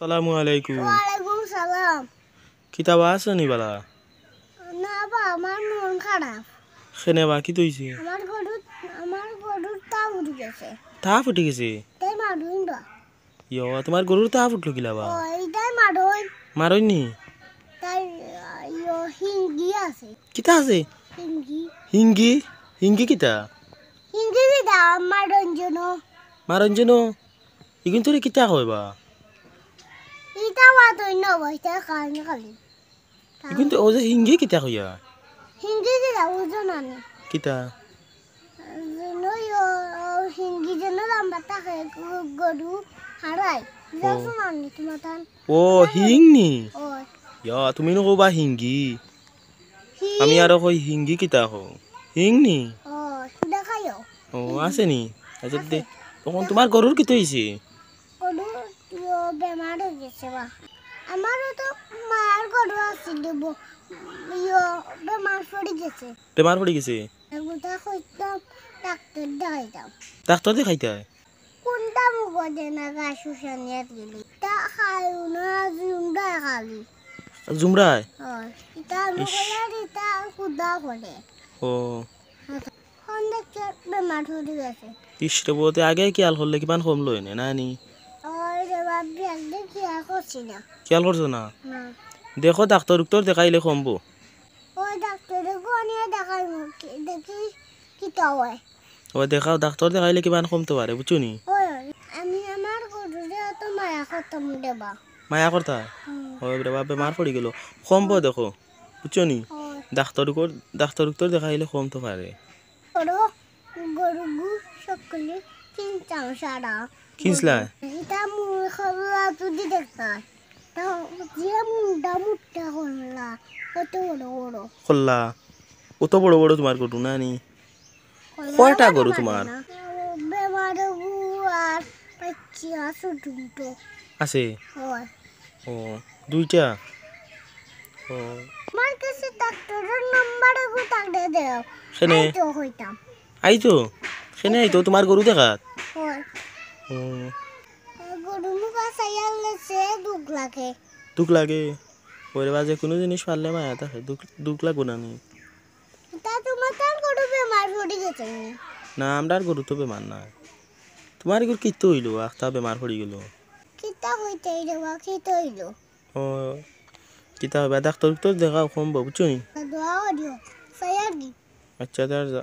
সালামু আলাইকুম। ওয়ালাইকুম সালাম। কিতাব আছে নি বালা? না বা আমার মন খারাপ। খেনে বা কি তৈছে? আমার গরুর তা উঠে গেছে। তা ফুটে গেছে? তাই মারুন না। ইয়ো তোমার গরুর তা ফুটলো কিলা বা? ও এইটাই মারুন। মারইনি? তাই হিঙ্গি আছে। কিতা আছে? হিঙ্গি। হিঙ্গি? হিঙ্গি কিতা? হিঙ্গি দিদা মারুন জন্য। মারন যেন ইগুন তোরে কিতা কয় বা? এটা মারুন না বইটা খালি খালি। ইগুন তো ও যে হিঙ্গি কিতা কইয়া? হিঙ্গি দিদা বুঝো না নি। কিতা? হিঙ্গি জন্য লম্বা থাকে গরু হারাই। দেখো না নি তোমার তান। ও হিং নি? ও ইয়া তুমি নো কবা হিঙ্গি। আমি আরো কই হিঙ্গি কিতা কও? হিং নি? ও দেখাইও। ও আছে নি? আচ্ছা দে তখন তোমার গরুর কি হইছে? গরু বেমার হয়ে গেছে বা আমারও তো মায়ের গরু আছিল বেমার পড়ে গেছে। বেমার পড়ে গেছে? গোটা কইতাম ডাক্তার দেখাইতাম। ডাক্তার দেখাইতে হয়? কোনটা মুখ দে না গা শুশানিয়াত গেলি তা খাইও না জুমডা খালি। জুমরায়? এটা আমি কইলার এটা কুদা করে। ও কোন দেখছে বেমার পড়ে গেছে। ইসরে বলতে আগে কি আল হলে কিমান কম লই না নানি? ওই রে বাবি একদিন কি আর করছি না। খেয়াল করছো না? না দেখো ডাক্তার উক্তর দেখাইলে কমবো। ওই ডাক্তারে গনিয়ে দেখাই দেখি কিটা হয়। ও দেখাও ডাক্তার দেখাইলে কিমান কমতে পারে বুঝছো নি? ওই আমি আমার গরুরে তো মায়া খতম দেবা। মায়া করতা? ও রে বাবা বেমার পড়ে গেল কমবো দেখো বুঝছো নি? ডাক্তার উক্তর দেখাইলে কমতে পারে। গরু সকলে কিনতাম সারা। কিনসলা? এটা মুখ খাওয়া তুই দেখতা তা যে মুন্ডা মুট্টা হল্লা কত বড় বড় খোল্লা কত বড় বড় তোমার গরু নানি? কয়টা গরু তোমার বেমার আর পাচ্ছি আসো দুটো আছে? হয়। ও দুইটা? ও আমার কাছে ডাক্তারের নাম্বার কোথায় দেও সেনে তো হইতাম আইতো সেনে আইতো তোমার গরু দেখাত? হয় ও গরু মুখা সাইয়াল সে দুঃখ লাগে। দুঃখ লাগে? ওরে বাজে কোনো জিনিস পারলে মায়া থাকে দুঃখ লাগবো না নি? তা তোমার তার গরু বেমার পড়ে গেছে নি? না আমরার গরু তো বেমার না। তোমার গরু কিতো হইলো আখতা বেমার পড়ে গেল? কিতা হইতে রেবা কিতা হইলো? ও কিতা হবে ডাক্তার তো দেখাও কমবো বুঝছো নি? দোয়া দিও সাইয়ার দি। আচ্ছা তার যা